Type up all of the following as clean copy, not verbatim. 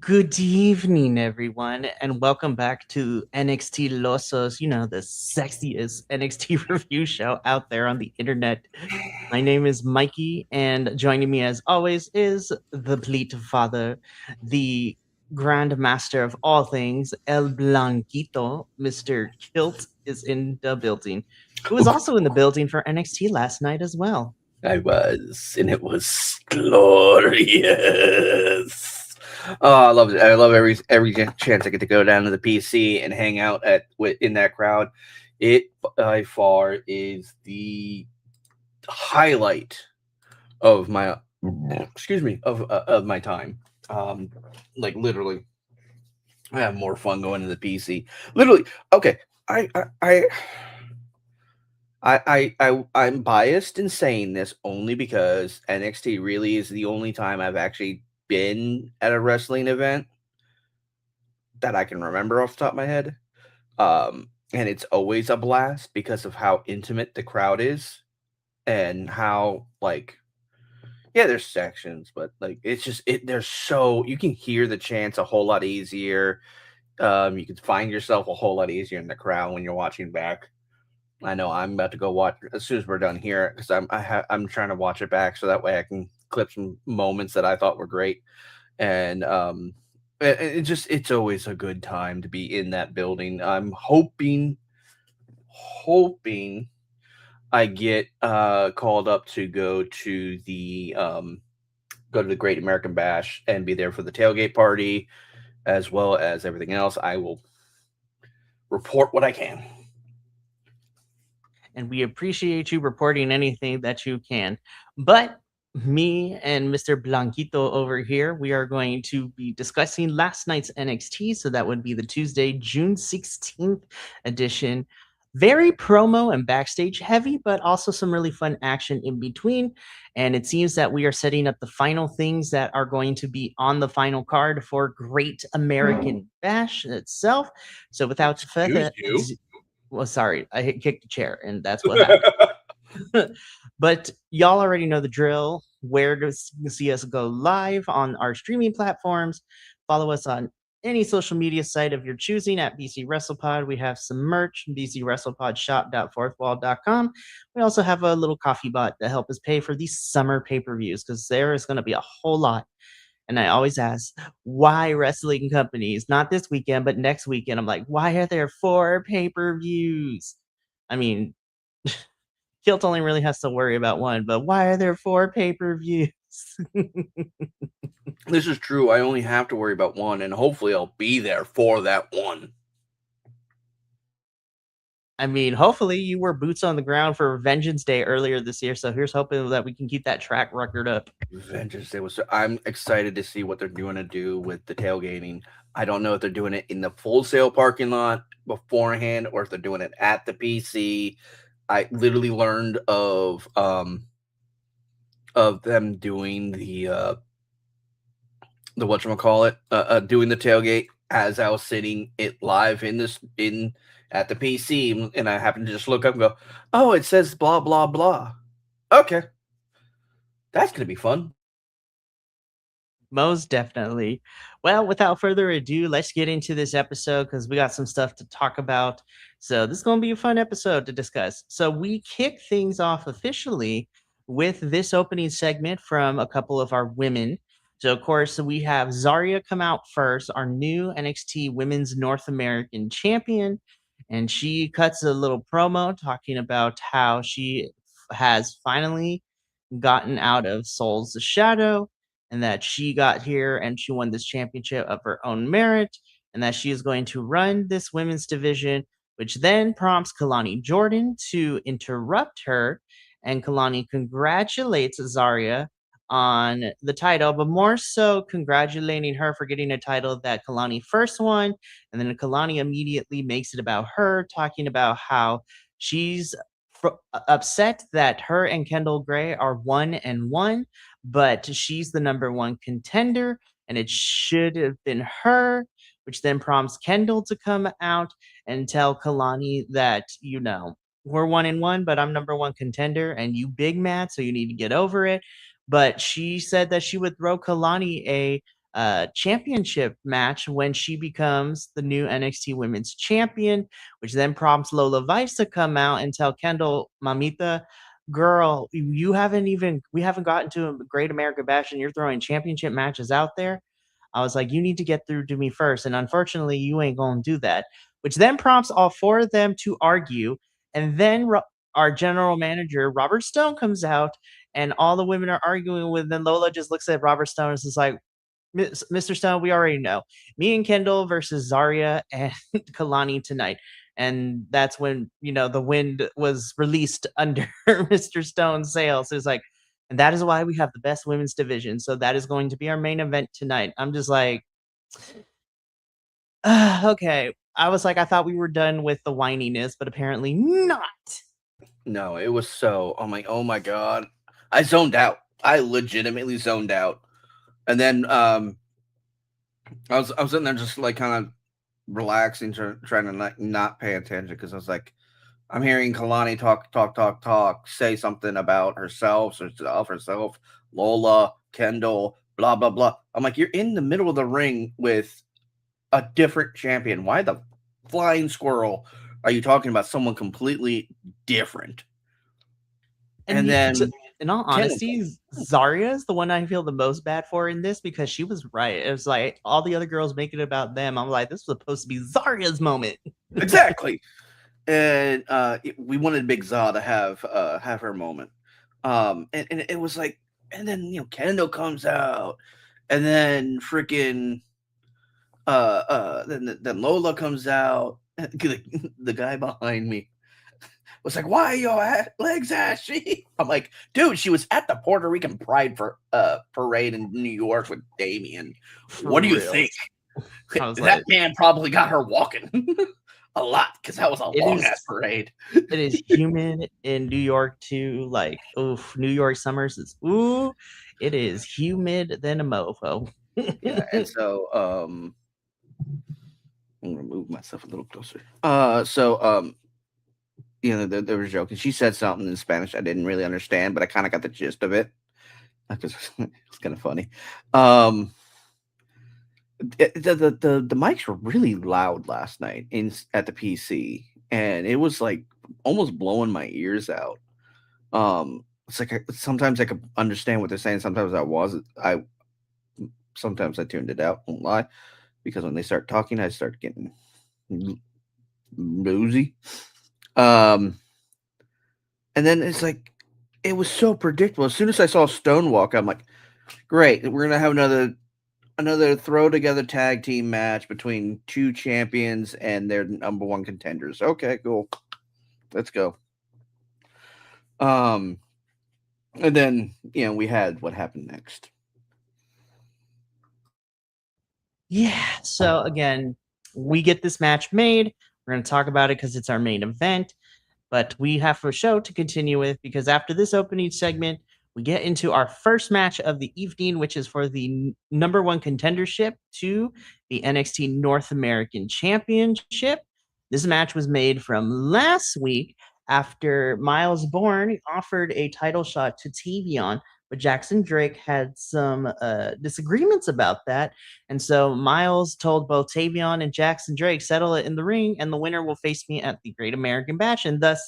Good evening, everyone, and welcome back to NXT Losos, the sexiest NXT review show out there on the internet. My name is Mikey, and joining me as always is the Bleat Father, the Grand Master of all things, El Blanquito. Mr. Kilt is in the building, who was also in the building for NXT last night as well. I was, and it was glorious. Oh, I love it. I love every chance I get to go down to the PC and hang out in that crowd. It by far is the highlight of my of my time. Like literally, I have more fun going to the PC. Literally, okay. I'm biased in saying this only because NXT really is the only time I've actually been at a wrestling event that I can remember off the top of my head. And it's always a blast because of how intimate the crowd is and how there's sections, but it's just there's so you can hear the chants a whole lot easier. You can find yourself a whole lot easier in the crowd when you're watching back. I know I'm about to go watch as soon as we're done here because I'm trying to watch it back so that way I can clip some moments that I thought were great, and it's always a good time to be in that building. I'm hoping I get called up to go to the Great American Bash and be there for the tailgate party as well as everything else. I will report what I can. And we appreciate you reporting anything that you can. But me and Mr. Blanquito over here, we are going to be discussing last night's NXT. So that would be the Tuesday, June 16th edition. Very promo and backstage heavy, but also some really fun action in between. And it seems that we are setting up the final things that are going to be on the final card for Great American Bash itself. So without further ado, well, sorry, I kicked the chair, and that's what happened. But y'all already know the drill. Where to see us go live on our streaming platforms. Follow us on any social media site of your choosing at BC Wrestle Pod. We have some merch, bcwrestlepodshop.fourthwall.com. We also have a little coffee bot to help us pay for these summer pay-per-views because there is going to be a whole lot. And I always ask, why wrestling companies? Not this weekend, but next weekend. I'm like, why are there 4 pay-per-views? I mean, Kilt only really has to worry about one, but why are there 4 pay-per-views? This is true. I only have to worry about one, and hopefully I'll be there for that one. I mean, hopefully you were boots on the ground for Vengeance Day earlier this year, so here's hoping that we can keep that track record up. Vengeance Day was. I'm excited to see what they're going to do with the tailgating. I don't know if they're doing it in the Full Sail parking lot beforehand or if they're doing it at the PC. I literally learned of them doing the whatchamacallit, doing the tailgate as I was sitting it live at the PC, and I happened to just look up and go, oh, it says blah blah blah. Okay, that's gonna be fun. Most definitely. Well, without further ado, let's get into this episode because we got some stuff to talk about. So this is going to be a fun episode to discuss. So we kick things off officially with this opening segment from a couple of our women. So of course we have Zarya come out first, our new NXT Women's North American Champion, and she cuts a little promo talking about how she has finally gotten out of Soul's Shadow and that she got here and she won this championship of her own merit, and that she is going to run this women's division, which then prompts Kalani Jordan to interrupt her. And Kalani congratulates Zarya on the title, but more so congratulating her for getting a title that Kalani first won. And then Kalani immediately makes it about her, talking about how she's upset that her and Kendall Gray are 1-1, but she's the number 1 contender and it should have been her, which then prompts Kendall to come out and tell Kalani that, we're 1-1, but I'm number 1 contender and you big mad, so you need to get over it. But she said that she would throw Kalani a championship match when she becomes the new NXT Women's Champion, which then prompts Lola Vice to come out and tell Kendall, Mamita, girl, we haven't gotten to a Great America Bash and you're throwing championship matches out there. I was like, you need to get through to me first. And unfortunately, you ain't going to do that, which then prompts all four of them to argue. And then our general manager, Robert Stone, comes out and all the women are arguing with. Then Lola just looks at Robert Stone and is like, Mr. Stone, we already know. Me and Kendall versus Zarya and Kalani tonight. And that's when, the wind was released under Mr. Stone's sails. So it's like, and that is why we have the best women's division. So that is going to be our main event tonight. I'm just like, okay. I was like, I thought we were done with the whininess, but apparently not. No, it was so. I'm like, oh my god, I zoned out. I legitimately zoned out. And then I was sitting there just like kind of relaxing, trying to not pay attention because I was like, I'm hearing Kalani talk, say something about herself, Lola, Kendall, blah blah blah. I'm like, you're in the middle of the ring with a different champion. Why the flying squirrel are you talking about someone completely different? And then, in all honesty, Zarya is the one I feel the most bad for in this because she was right. It was like all the other girls make it about them. I'm like, this was supposed to be Zarya's moment. Exactly. And we wanted Big Za to have her moment. And it was like, and then Kendall comes out, and then freaking then Lola comes out. The guy behind me was like, "Why are your legs ashy?" I'm like, "Dude, she was at the Puerto Rican Pride parade in New York with Damien. What do you think?" That man probably got her walking a lot because that was a long ass parade. It is humid in New York too. Like, oof, New York summers is it is humid than a mofo. Yeah, and so I'm gonna move myself a little closer. There was a joke, and she said something in Spanish I didn't really understand, but I kind of got the gist of it because it's kind of funny. The mics were really loud last night at the PC, and it was like almost blowing my ears out. It's like sometimes I could understand what they're saying, sometimes sometimes I tuned it out. Won't lie, because when they start talking, I start getting boozy. And then it's like it was so predictable. As soon as I saw Stonewalk, I'm like, great, we're gonna have another throw together tag team match between two champions and their number one contenders. Okay, cool. Let's go. And then we had what happened next. Yeah. So again, we get this match made. We're going to talk about it because it's our main event, but we have a show to continue with because after this opening segment, we get into our first match of the evening, which is for the number one contendership to the NXT North American Championship. This match was made from last week after Miles Bourne offered a title shot to Tavion, but Jackson Drake had some disagreements about that. And so Miles told both Tavion and Jackson Drake, settle it in the ring, and the winner will face me at the Great American Bash. And thus,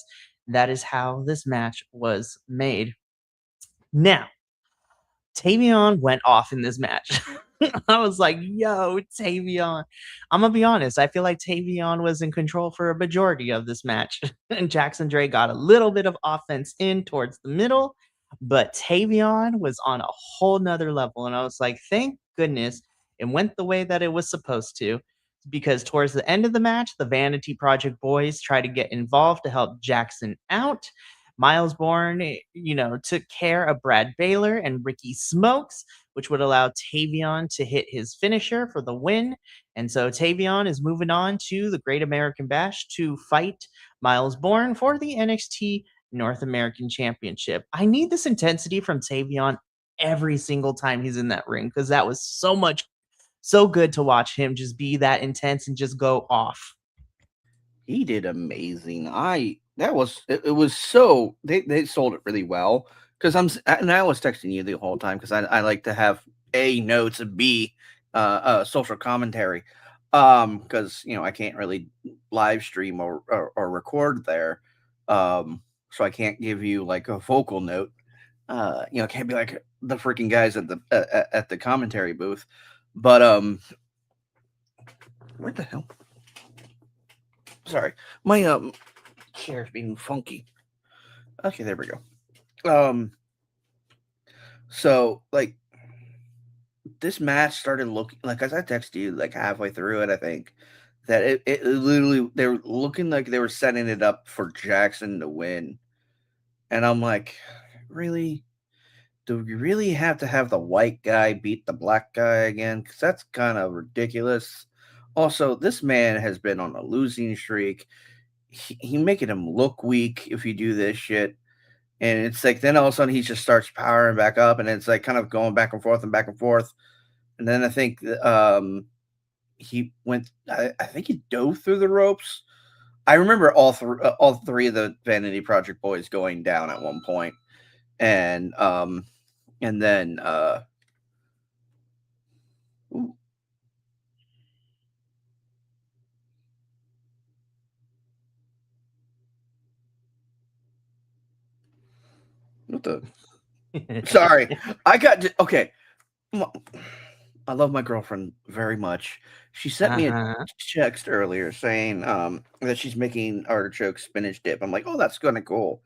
that is how this match was made. Now, Tavion went off in this match. I was like, yo, Tavion. I'm going to be honest. I feel like Tavion was in control for a majority of this match. And Jackson Drake got a little bit of offense in towards the middle, but Tavion was on a whole nother level. And I was like, thank goodness it went the way that it was supposed to. Because towards the end of the match, the Vanity Project boys tried to get involved to help Jackson out. Miles Bourne, took care of Brad Baylor and Ricky Smokes, which would allow Tavion to hit his finisher for the win. And so Tavion is moving on to the Great American Bash to fight Miles Bourne for the NXT North American Championship. I need this intensity from Tavion every single time he's in that ring because that was so good to watch him just be that intense and just go off. He did amazing. It was so they sold it really well because I was texting you the whole time because I like to have A, notes, and B, social commentary. Because I can't really live stream or record there. So I can't give you like a vocal note. I can't be like the freaking guys at the commentary booth. But what the hell? Sorry, my chair's being funky. Okay, there we go. So like this match started looking like, as I texted you like halfway through it, I think that it literally they were looking like they were setting it up for Jackson to win, and I'm like, really? Do we really have to have the white guy beat the black guy again? Because that's kind of ridiculous. Also, this man has been on a losing streak. He making him look weak if you do this shit. And it's like then all of a sudden he just starts powering back up, and it's like kind of going back and forth and back and forth. And then I think he went. I think he dove through the ropes. I remember all three of the Vanity Project boys going down at one point, and then ooh, what the? Sorry, I got okay. I love my girlfriend very much. She sent me a Uh-huh. text earlier saying that she's making artichoke spinach dip. I'm like, oh, that's kind of cool.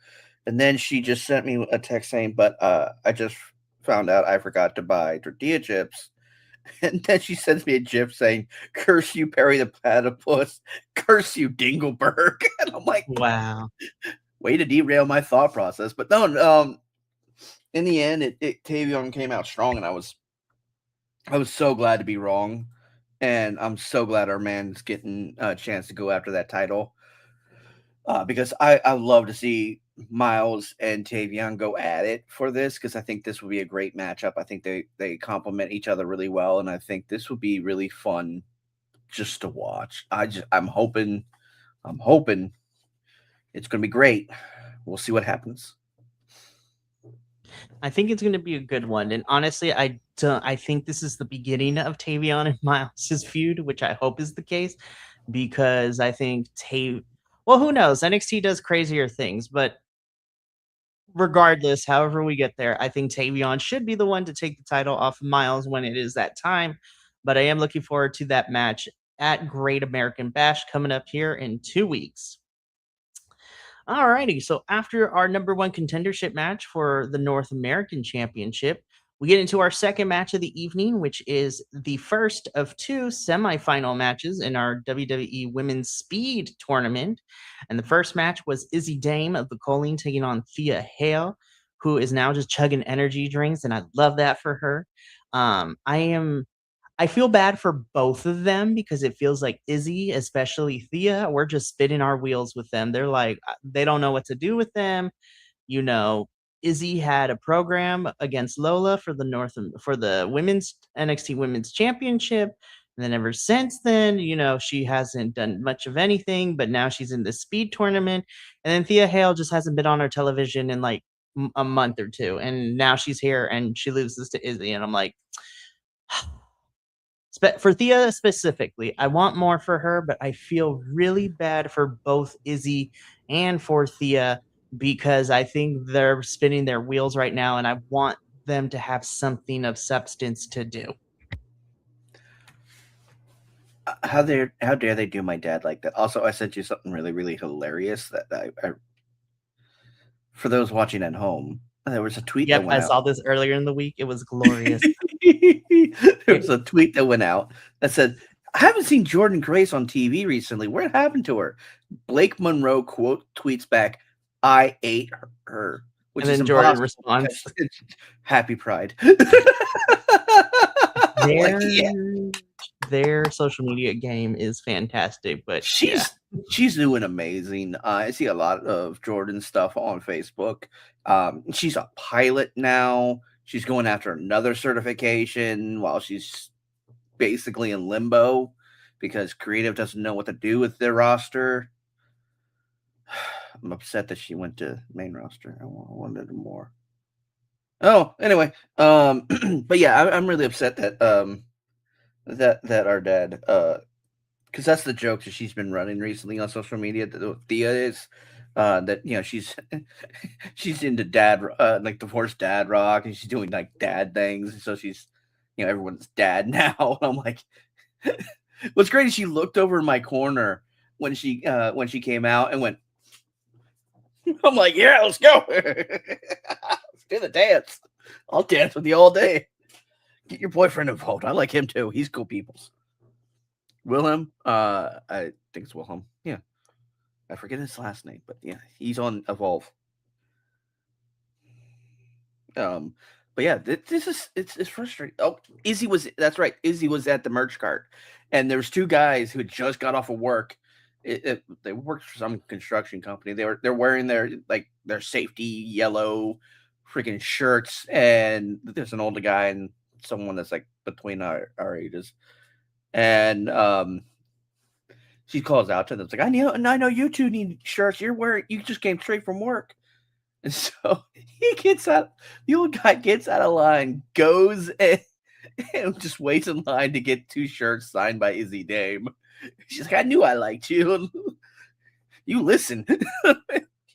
And then she just sent me a text saying, but I just found out I forgot to buy tortilla chips. And then she sends me a gif saying, curse you, Perry the Platypus. Curse you, Dingleberg. And I'm like, Wow. way to derail my thought process. But no, in the end, Tavion came out strong, and I was so glad to be wrong, and I'm so glad our man's getting a chance to go after that title. Because I love to see Miles and Tavion go at it for this, because I think this would be a great matchup. I think they complement each other really well, and I think this would be really fun just to watch. I'm hoping it's going to be great. We'll see what happens. I think it's gonna be a good one, and honestly, I think this is the beginning of Tavion and Miles's feud, which I hope is the case, because I think well, who knows? NXT does crazier things, but regardless, however we get there, I think Tavion should be the one to take the title off of Miles when it is that time. But I am looking forward to that match at Great American Bash coming up here in 2 weeks. Alrighty, so after our number one contendership match for the North American Championship, we get into our second match of the evening, which is the first of two semifinal matches in our WWE Women's Speed Tournament. And the first match was Izzy Dame of the Colleen taking on Thea Hale, who is now just chugging energy drinks, and I love that for her. I feel bad for both of them because it feels like Izzy, especially Thea, we're just spinning our wheels with them. They're like, they don't know what to do with them. You know, Izzy had a program against Lola for for the women's NXT Women's Championship. And then ever since then, she hasn't done much of anything, but now she's in the speed tournament. And then Thea Hale just hasn't been on her television in like a month or two. And now she's here and she loses to Izzy. And I'm like, for Thea specifically, I want more for her, but I feel really bad for both Izzy and for Thea because I think they're spinning their wheels right now, and I want them to have something of substance to do. How dare they do my dad like that? Also, I sent you something really really hilarious that I for those watching at home. There was a tweet that Yep, went I out. saw this earlier in the week. It was glorious. There was a tweet that went out that said, "I haven't seen Jordan Grace on TV recently. What happened to her?" Blake Monroe quote tweets back, "I ate her," which And is then Jordan impossible responds, because it's Happy Pride. I'm like, their yeah, their social media game is fantastic, but yeah. she's she's doing amazing. I see a lot of Jordan stuff on Facebook. She's a pilot now. She's going after another certification while she's basically in limbo because creative doesn't know what to do with their roster. I'm upset that she went to main roster. I wanted more. Oh, anyway, but yeah, I'm really upset that that our dad because that's the joke that she's been running recently on social media. That Thea is that she's she's into like divorced dad rock, and she's doing like dad things, and so she's everyone's dad now. And I'm like, what's great is she looked over in my corner when she came out and went. I'm like, yeah, let's go. Let's do the dance. I'll dance with you all day. Get your boyfriend involved. I like him too. He's cool peoples. Wilhelm, I think it's Wilhelm. Yeah, I forget his last name, but yeah, he's on Evolve. Um, but yeah, this is it's frustrating. Oh, Izzy was that's right. Izzy was at the merch cart, and there was two guys who had just got off of work. They worked for some construction company. They're wearing their safety yellow freaking shirts, and there's an older guy and someone that's like between our ages, and she calls out to them. It's like, I know you two need shirts. You just came straight from work. And so he gets out, the old guy gets out of line, goes and just waits in line to get two shirts signed by Izzy Dame. She's like, I knew I liked you. You listen.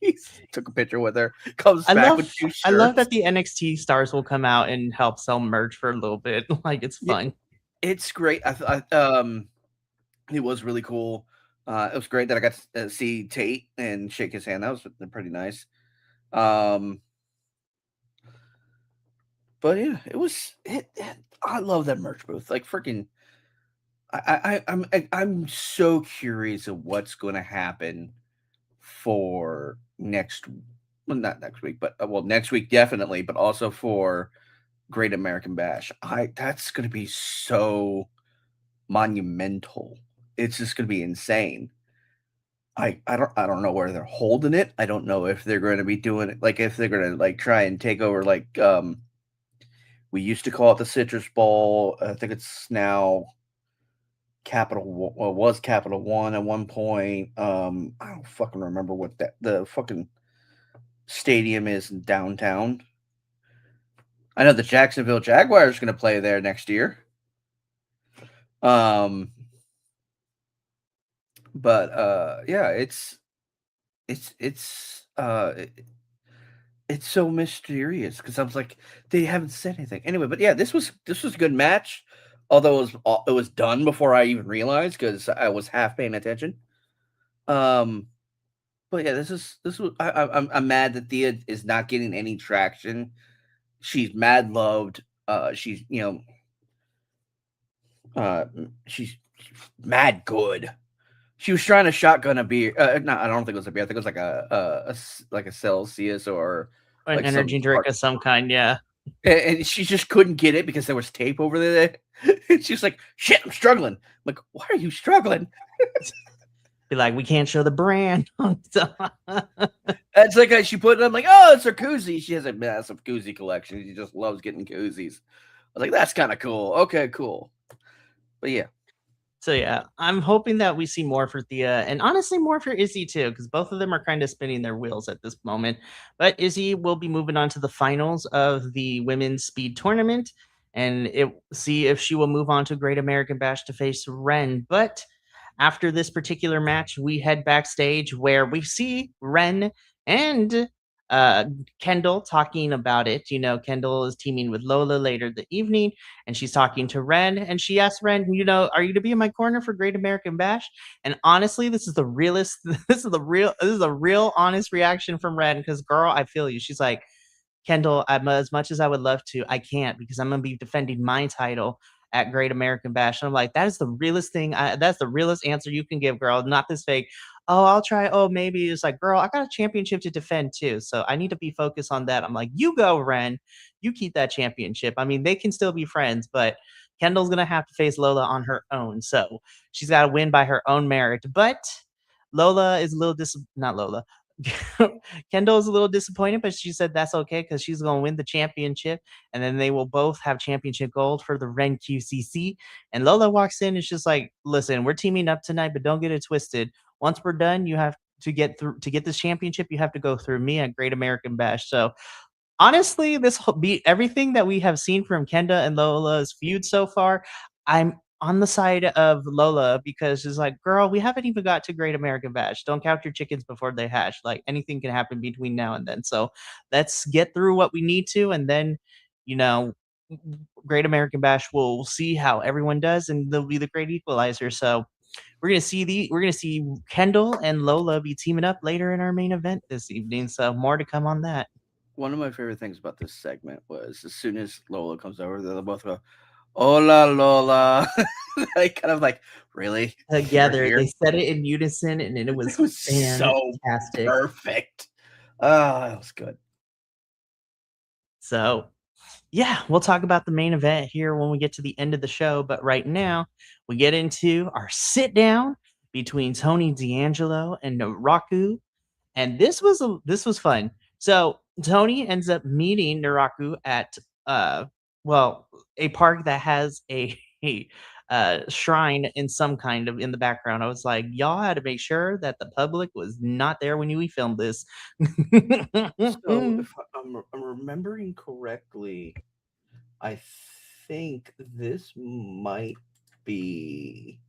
He took a picture with her, comes back with two I love shirts. that the NXT stars will come out and help sell merch for a little bit. Like it's Yeah, fun. it's great. It was really cool. It was great that I got to see Tate and shake his hand. That was pretty nice. Um, but yeah, I love that merch booth. Like freaking, I'm so curious of what's going to happen for next. Well, not next week, but well, next week definitely, but also for Great American Bash. I That's going to be so monumental. It's just going to be insane. I don't know where they're holding it. I don't know if they're going to be doing it like if they're going to like try and take over like we used to call it the Citrus Bowl. I think it's now was Capital One at one point. I don't fucking remember what the fucking stadium is in downtown. I know the Jacksonville Jaguars are going to play there next year. Um, but yeah, it's it's uh it's so mysterious because I was like, they haven't said anything anyway. But yeah, this was a good match, although it was done before I even realized because I was half paying attention. Um, but yeah, this was I'm mad that Thea is not getting any traction. She's mad loved. She's she's mad good. She was trying to shotgun a beer. No, I don't think it was a beer. I think it was like like a Celsius or An like some energy drink of some kind, yeah. and she just couldn't get it because there was tape over there. And she's like, "Shit, I'm struggling." I'm like, "Why are you struggling?" Be like, we can't show the brand. It's like she put it. I'm like, "Oh, it's her koozie." She has a massive koozie collection. She just loves getting koozies. I was like, "That's kind of cool." Okay, cool. But yeah, So yeah, I'm hoping that we see more for Thea and honestly more for Izzy too, because both of them are kind of spinning their wheels at this moment. But Izzy will be moving on to the finals of the women's speed tournament and see if she will move on to Great American Bash to face Ren. But after this particular match, we head backstage where we see Ren and uh, Kendall talking about it. You know, Kendall is teaming with Lola later the evening and she's talking to Ren, and she asks Ren, are you to be in my corner for Great American Bash? And honestly, this is the realest. This is a real honest reaction from Ren because, girl, I feel you. She's like, Kendall, as much as I would love to, I can't because I'm gonna be defending my title at Great American Bash. And I'm like, that is the realest thing. That's the realest answer you can give, girl. Not this fake. Oh, I'll try. Oh, maybe it's like, girl, I got a championship to defend too, so I need to be focused on that. I'm like, you go, Ren. You keep that championship. I mean, they can still be friends, but Kendall's gonna have to face Lola on her own, so she's got to win by her own merit. But Lola is a little not Lola. Kendall is a little disappointed, but she said that's okay because she's going to win the championship. And then they will both have championship gold for the Ren QCC. And Lola walks in and she's like, listen, we're teaming up tonight, but don't get it twisted. Once we're done, you have to get this championship. You have to go through me at Great American Bash. So honestly, this whole be everything that we have seen from Kenda and Lola's feud so far, I'm on the side of Lola because it's like, girl, we haven't even got to Great American Bash. Don't count your chickens before they hatch. Like anything can happen between now and then. So let's get through what we need to, and then, you know, Great American Bash, we'll see how everyone does, and they'll be the great equalizer. So we're gonna see Kendall and Lola be teaming up later in our main event this evening. So more to come on that. One of my favorite things about this segment was as soon as Lola comes over, they'll both go, "Hola, Lola." I kind of like, really? You're Together, here? they said it in unison, and it It was was so fantastic. perfect. Oh, that was good. So, yeah, we'll talk about the main event here when we get to the end of the show. But right now, we get into our sit down between Tony D'Angelo and Naraku, and this was fun. So Tony ends up meeting Naraku at uh well a park that has a, shrine in some kind of in the background. I was like, y'all had to make sure that the public was not there when we filmed this. So, if I'm remembering correctly, I think this might be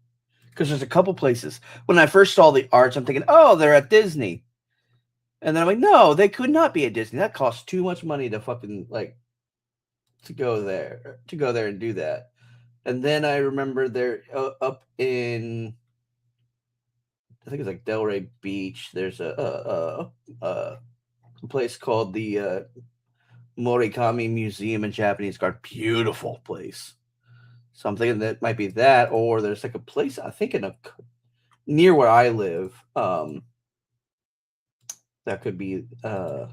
because there's a couple places. When I first saw the arts, I'm thinking, oh, they're at Disney. And then I'm like, no, they could not be at Disney. That costs too much money to fucking like to go there and do that. And then I remember they're up in, I think it's like Delray Beach. There's a place called the Morikami Museum in Japanese Garden. Beautiful place. So I'm thinking that might be that, or there's like a place I think near where I live. That could be. I'm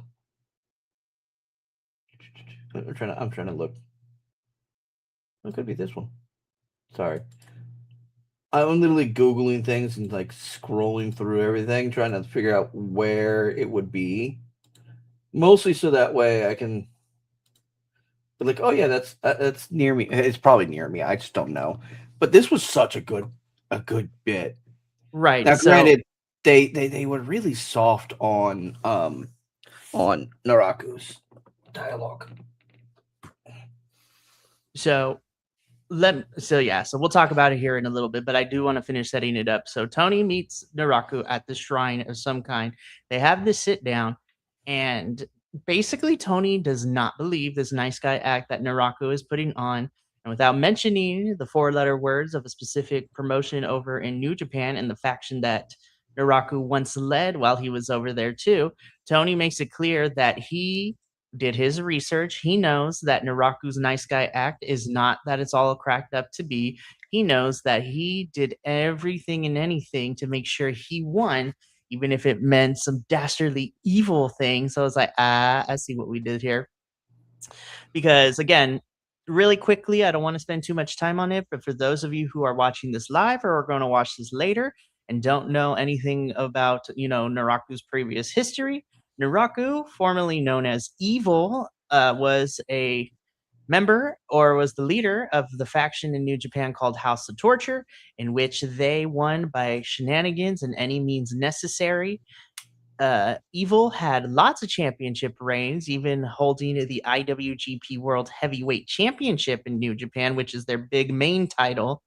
trying to look. It could be this one. Sorry. I'm literally Googling things and like scrolling through everything, trying to figure out where it would be. Mostly so that way I can be like, oh yeah, that's near me. It's probably near me. I just don't know. But this was such a good bit. Right. Now, So granted, they were really soft on Naraku's dialogue. so so we'll talk about it here in a little bit, but I do want to finish setting it up. So Tony meets Naraku at the shrine of some kind. They have this sit down, and basically Tony does not believe this nice guy act that Naraku is putting on. And without mentioning the four-letter words of a specific promotion over in New Japan and the faction that Naraku once led while he was over there too, Tony makes it clear that he did his research. He knows that Naraku's nice guy act is not that it's all cracked up to be. He knows that he did everything and anything to make sure he won, even if it meant some dastardly evil thing. So I was like, I see what we did here. Because again, really quickly, I don't want to spend too much time on it, but for those of you who are watching this live or are going to watch this later and don't know anything about, Naraku's previous history, Naraku, formerly known as Evil, was a member or was the leader of the faction in New Japan called House of Torture, in which they won by shenanigans and any means necessary. Evil had lots of championship reigns, even holding the IWGP World Heavyweight Championship in New Japan, which is their big main title.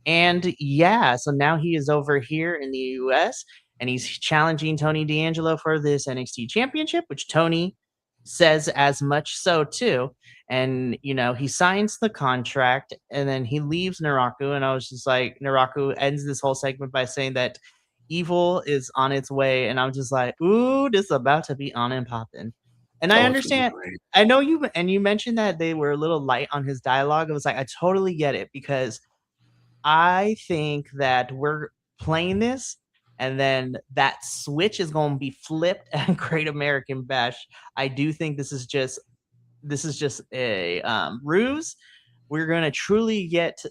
And yeah, so now he is over here in the US and he's challenging Tony D'Angelo for this NXT championship, which Tony says as much so too. And he signs the contract and then he leaves Naraku. And I was just like, Naraku ends this whole segment by saying that Evil is on its way. And I'm just like, ooh, this is about to be on and popping. And I Oh, it's gonna be understand. great. I know you mentioned that they were a little light on his dialogue. It was like, I totally get it because I think that we're playing this, and then that switch is going to be flipped at Great American Bash. I do think this is just a ruse. We're going to truly get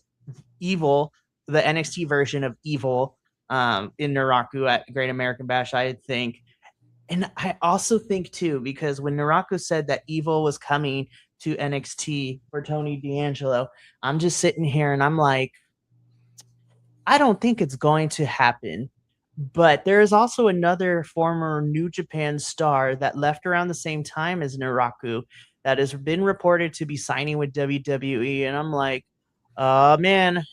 Evil, the NXT version of Evil, in Naraku at Great American Bash. I think, and I also think too because when Naraku said that Evil was coming to NXT for Tony D'Angelo, I'm just sitting here and I'm like, I don't think it's going to happen. But there is also another former New Japan star that left around the same time as Naraku that has been reported to be signing with WWE. And I'm like, man,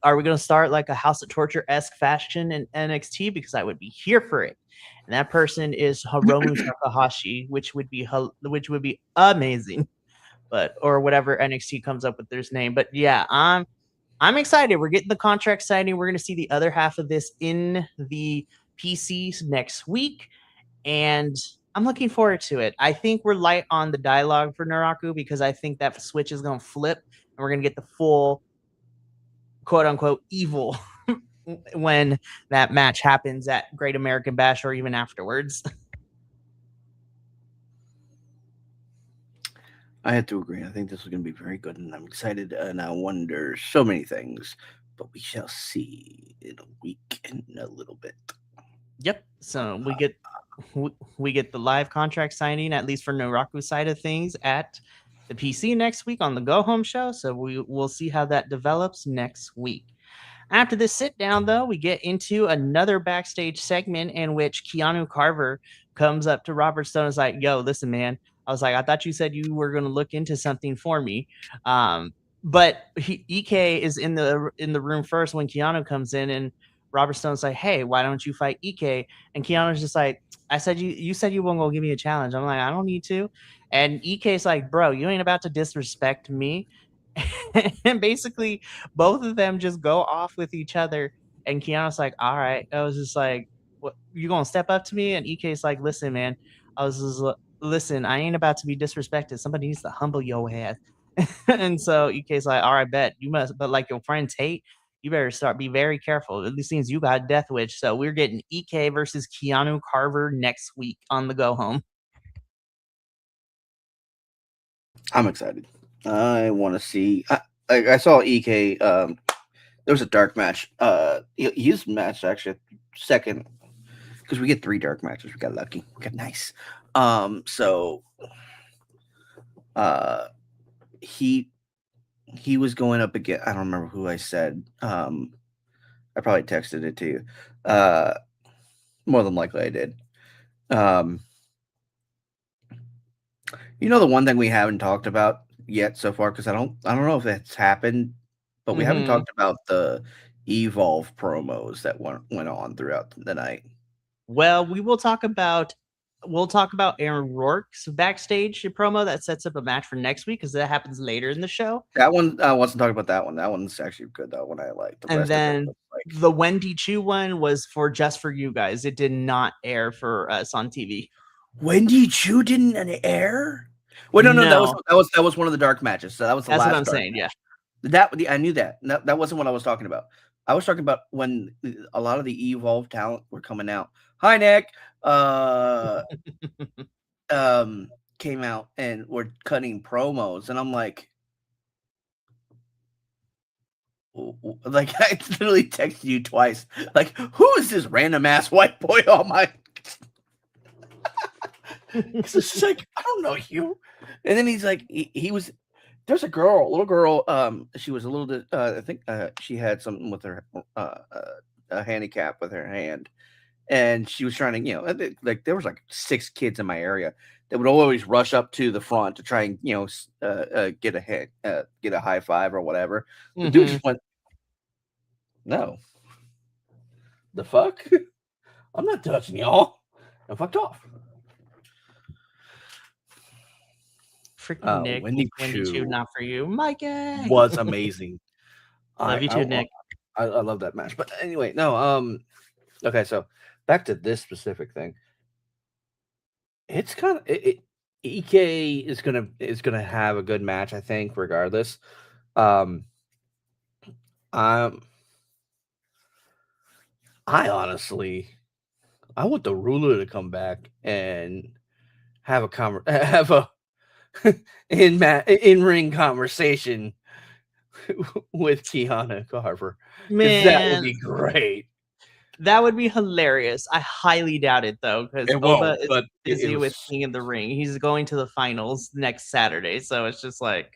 are we going to start like a House of Torture esque fashion in NXT? Because I would be here for it. And that person is Hiromu Takahashi, which would be amazing. But or whatever NXT comes up with their name. But yeah, I'm excited. We're getting the contract signing. We're going to see the other half of this in the PCs next week, and I'm looking forward to it. I think we're light on the dialogue for Naraku because I think that switch is going to flip, and we're going to get the full quote unquote evil when that match happens at Great American Bash or even afterwards. I had to agree. I think this is going to be very good, and I'm excited, and I wonder so many things, but we shall see in a week and a little bit. Yep. So we get the live contract signing, at least for Naraku's side of things, at the PC next week on the Go Home show. So we'll see how that develops next week. After this sit down, though, we get into another backstage segment in which Keanu Carver comes up to Robert Stone and is like, yo, listen, man. I was like, I thought you said you were going to look into something for me. But EK is in the room first when Keanu comes in, and Robert Stone's like, hey, why don't you fight EK? And Keanu's just like, I said you said you won't go give me a challenge. I'm like, I don't need to. And EK's like, bro, you ain't about to disrespect me. And basically both of them just go off with each other. And Keanu's like, all right. I was just like, what, you gonna step up to me? And EK's like, listen, man. I was just listen, I ain't about to be disrespected. Somebody needs to humble your ass. And so EK's like, all right, bet you must, but like your friend Tate, you better be very careful. It seems you got Death Wish. So we're getting EK versus Keanu Carver next week on the Go Home. I'm excited. I want to see. I saw EK. There was a dark match. His match actually second because we get 3 dark matches. We got lucky. We got nice. So he was going up again. I don't remember who I said. I probably texted it to you. More than likely I did. The one thing we haven't talked about yet so far, because I don't know if that's happened, but we haven't talked about the Evolve promos that went on throughout the night. Well, we'll talk about Aaron Rourke's backstage promo that sets up a match for next week because that happens later in the show. That one, I wasn't talking about that one. That one's actually good. That one I like. And then the Wendy Chu one was just for you guys. It did not air for us on TV. Wendy Chu didn't air? Wait, no. That was one of the dark matches. So that was the last. That's what I'm dark saying. match. Yeah. I knew that. That wasn't what I was talking about. I was talking about when a lot of the Evolve talent were coming out. Hi, Nick. Came out and were cutting promos, and I'm like, I literally texted you twice. Like, who is this random ass white boy on my? It's just like, I don't know you. And then he's like, he was. There's a little girl. She was a little bit. I think she had something with her, a handicap with her hand, and she was trying to, like there was like 6 kids in my area that would always rush up to the front to try and get a high five or whatever. The dude just went, no, the fuck, I'm not touching y'all, and fucked off. Freaking Nick, Wendy Chu, not for you, Mikey. Was amazing. Love you too, Nick. I love that match. But anyway, no. Okay, so back to this specific thing. It's kind of EK is gonna have a good match, I think, regardless. I honestly, I want the ruler to come back and have a in ring conversation with Keanu Carver. Man, that would be great. That would be hilarious. I highly doubt it though, because Boba is busy with King of the Ring. He's going to the finals next Saturday, so it's just like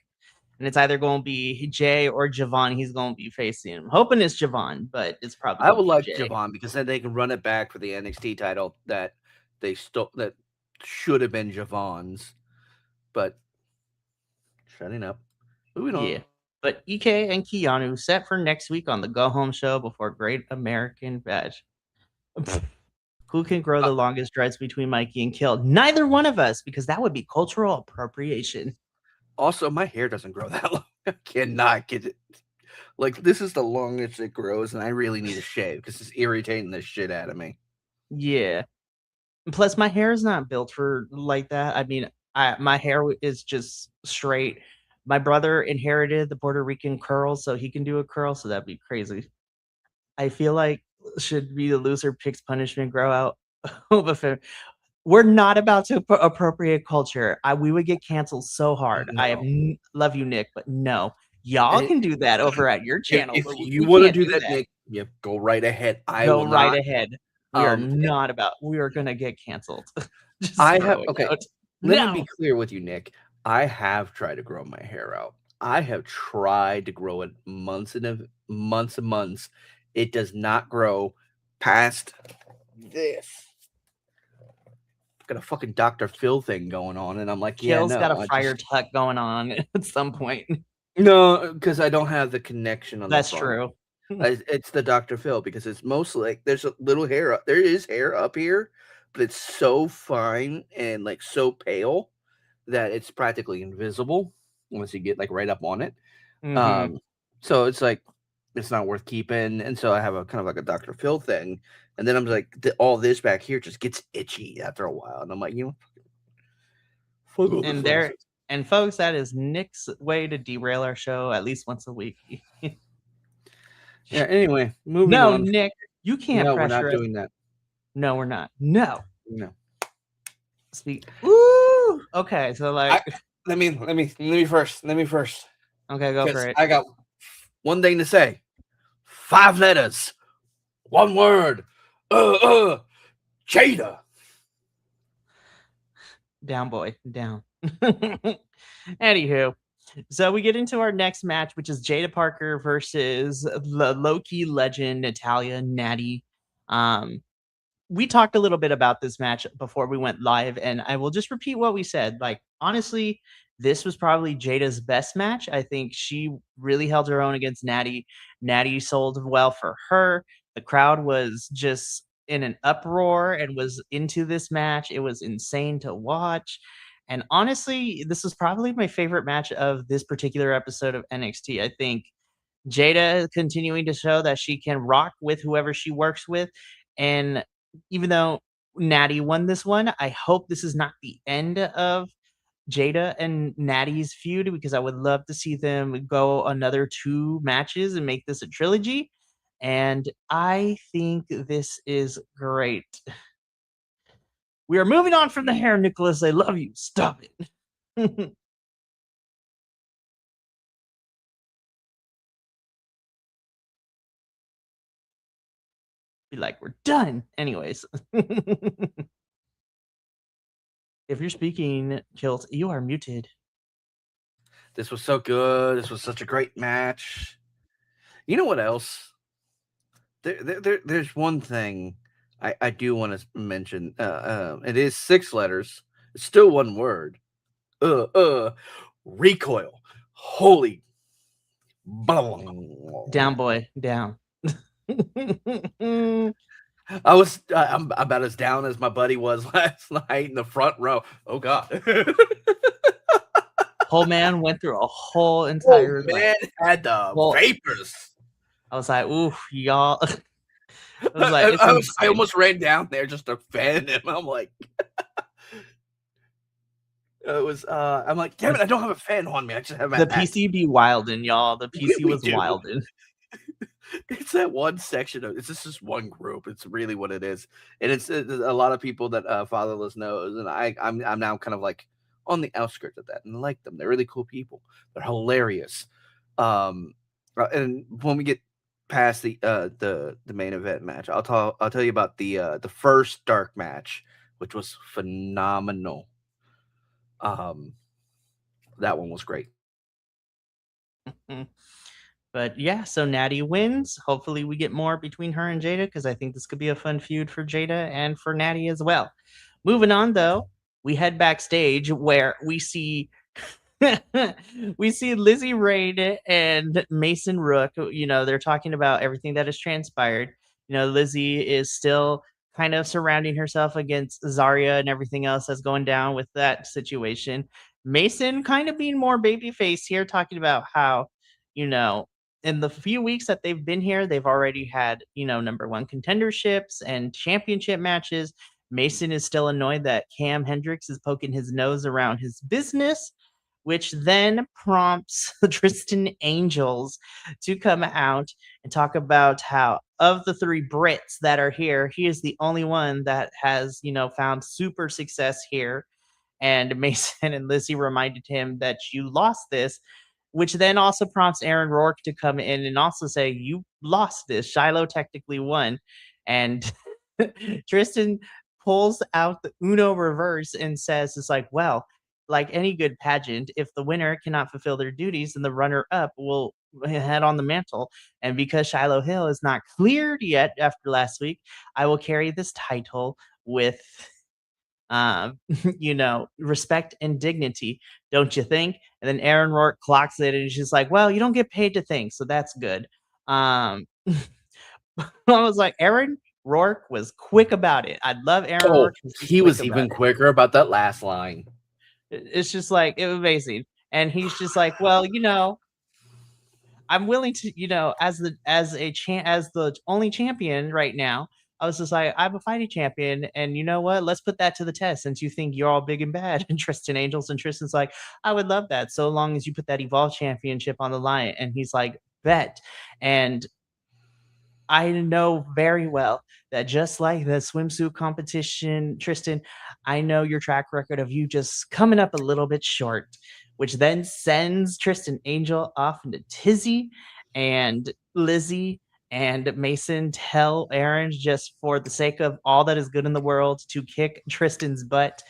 and it's either going to be Jay or Javon. He's going to be facing. I'm hoping it's Javon, but it's probably I going to would be like Jay. Javon because then they can run it back for the NXT title that they stole that should have been Javon's, but shutting up. Moving on. Yeah. But EK and Keanu set for next week on the Go Home Show before Great American Bash. Who can grow Uh, the longest dreads between Mikey and Kill? Neither one of us, because that would be cultural appropriation. Also, my hair doesn't grow that long. I cannot get it. Like, this is the longest it grows, and I really need a shave because it's irritating the shit out of me. Yeah. Plus, my hair is not built for like that. I mean, my hair is just straight. My brother inherited the Puerto Rican curl, so he can do a curl, so that'd be crazy. I feel like should be the loser picks punishment grow out. We're not about to appropriate culture. We would get canceled so hard. No. Love you, Nick, but no, y'all can do that over at your channel, If but you we want to can't do do that, that. Nick, you go right ahead. I Go will right not. ahead. We are not about. We are gonna get canceled. Just I have throwing okay. out. Let me be No. clear with you, Nick. I have tried to grow my hair out. I have tried to grow it months and months. It does not grow past this. Got a fucking Dr. Phil thing going on, and I'm like, yeah, Kill's got no, a fire tuck going on at some point. no, because I don't have the connection on the That's front. true. It's the Dr. Phil because it's mostly like there's a little hair up. There is hair up here, but it's so fine and like so pale that it's practically invisible once you get like right up on it. Mhm. Um, so it's like it's not worth keeping, and so I have a kind of like a Dr. Phil thing, and then I'm like all this back here just gets itchy after a while, and I'm like, you know, fuck all this And there nonsense. and folks, that is Nick's way to derail our show at least once a week. Yeah. Anyway, moving No, on. Nick, you can't No, we're not pressure us. doing that. No, we're not. No. No. Speak. Ooh. Okay, so like, Let me first. Let me first. okay, go for Because it. I got one thing to say. 5 letters. One word. Jada. Down, boy, down. Anywho, so we get into our next match, which is Jada Parker versus the low-key legend Natalia Natty. Um, we talked a little bit about this match before we went live, and I will just repeat what we said. Like, honestly, this was probably Jada's best match. I think she really held her own against Natty. Natty sold well for her. The crowd was just in an uproar and was into this match. It was insane to watch. And honestly, this was probably my favorite match of this particular episode of NXT. I think Jada continuing to show that she can rock with whoever she works with. And even though Natty won this one, I hope this is not the end of Jada and Natty's feud because I would love to see them go another 2 matches and make this a trilogy. And I think this is great. We are moving on from the hair, Nicholas. I love you. Stop it. Be like, we're done. Anyways. If you're speaking, Kilt, you are muted. This was so good. This was such a great match. You know what else? There's one thing I do want to mention. It is 6 letters. It's still one word. Recoil. Holy. Down, boy, down. I'm about as down as my buddy was last night in the front row. Oh God. Whole man went through a whole Oh entire like man, had the well, vapors. I was like, oof, y'all. I was like, it's I insane. almost ran down there just to fan him. I'm like, it was. I'm like, damn it, I don't have a fan on me. I just have my The hat. PC be wildin', y'all. The PC We was do. wildin'. It's that one section of it's just one group. It's really what it is, and it's a lot of people that Fatherless knows, and I'm now kind of like on the outskirts of that, and I like them. They're really cool people. They're hilarious. And when we get past the main event match, I'll tell you about the first dark match, which was phenomenal. Um, that one was great. Mm. But yeah, so Natty wins. Hopefully, we get more between her and Jada because I think this could be a fun feud for Jada and for Natty as well. Moving on, though, we head backstage where we see we see Lizzie Rain and Mason Rook. They're talking about everything that has transpired. Lizzie is still kind of surrounding herself against Zarya and everything else that's going down with that situation. Mason kind of being more babyface here, talking about how, you know, in the few weeks that they've been here, they've already had, number one contenderships and championship matches. Mason is still annoyed that Cam Hendricks is poking his nose around his business, which then prompts the Tristan Angels to come out and talk about how, of the three Brits that are here, he is the only one that has, found super success here. And Mason and Lizzie reminded him that you lost this, which then also prompts Aaron Rourke to come in and also say, "You lost this. Shiloh technically won." And Tristan pulls out the Uno reverse and says, "It's like, well, like any good pageant, if the winner cannot fulfill their duties, then the runner up will head on the mantle. And because Shiloh Hill is not cleared yet after last week, I will carry this title with respect and dignity, don't you think?" And then Aaron Rourke clocks it and she's like, "Well, you don't get paid to think, so that's good." I was like, Aaron Rourke was quick about it. I love Aaron Oh, Rourke because he's he quick was about even it. quicker about that last line. It's just like, it was amazing. And he's just like, "Well, I'm willing to, as the only champion right now." I was just like, "I'm a fighting champion, and you know what? Let's put that to the test since you think you're all big and bad." And Tristan Angels and Tristan's like, "I would love that, so long as you put that Evolve Championship on the line." And he's like, "Bet." And I know very well that just like the swimsuit competition, Tristan, I know your track record of you just coming up a little bit short, which then sends Tristan Angel off into tizzy, and Lizzie and Mason tell Aaron, just for the sake of all that is good in the world, to kick Tristan's butt.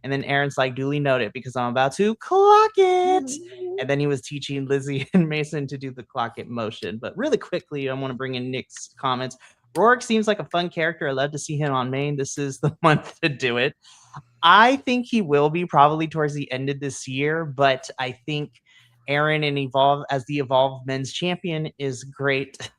And then Aaron's like, "Duly noted, because I'm about to clock it." And then he was teaching Lizzie and Mason to do the clock it motion. But really quickly, I want to bring in Nick's comments. Rourke seems like a fun character. I love to see him on main. This is the month to do it. I think he will be probably towards the end of this year, but I think Aaron and Evolve as the Evolve men's champion is great.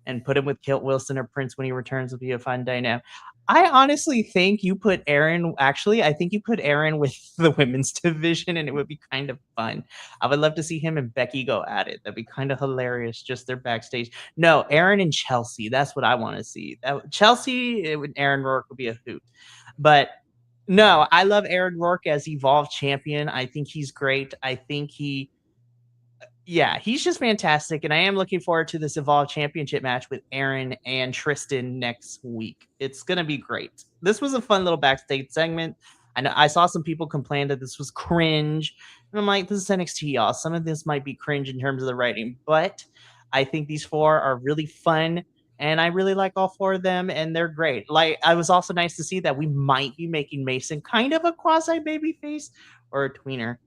And put him with Kilt Wilson or Prince when he returns will be a fun dynamic. I honestly think you put Aaron, actually, I think you put Aaron with the women's division and it would be kind of fun. I would love to see him and Becky go at it. That'd be kind of hilarious, just their backstage. No, Aaron and Chelsea. That's what I want to see. Chelsea and Aaron Rourke would be a hoot. But no, I love Aaron Rourke as Evolve champion. I think he's great. I think yeah, he's just fantastic, and I am looking forward to this Evolve Championship match with Aaron and Tristan next week. It's gonna be great. This was a fun little backstage segment. I know I saw some people complain that this was cringe, and I'm like, this is NXT, y'all. Some of this might be cringe in terms of the writing, but I think these four are really fun, and I really like all four of them, and they're great. Like, I was also nice to see that we might be making Mason kind of a quasi babyface or a tweener.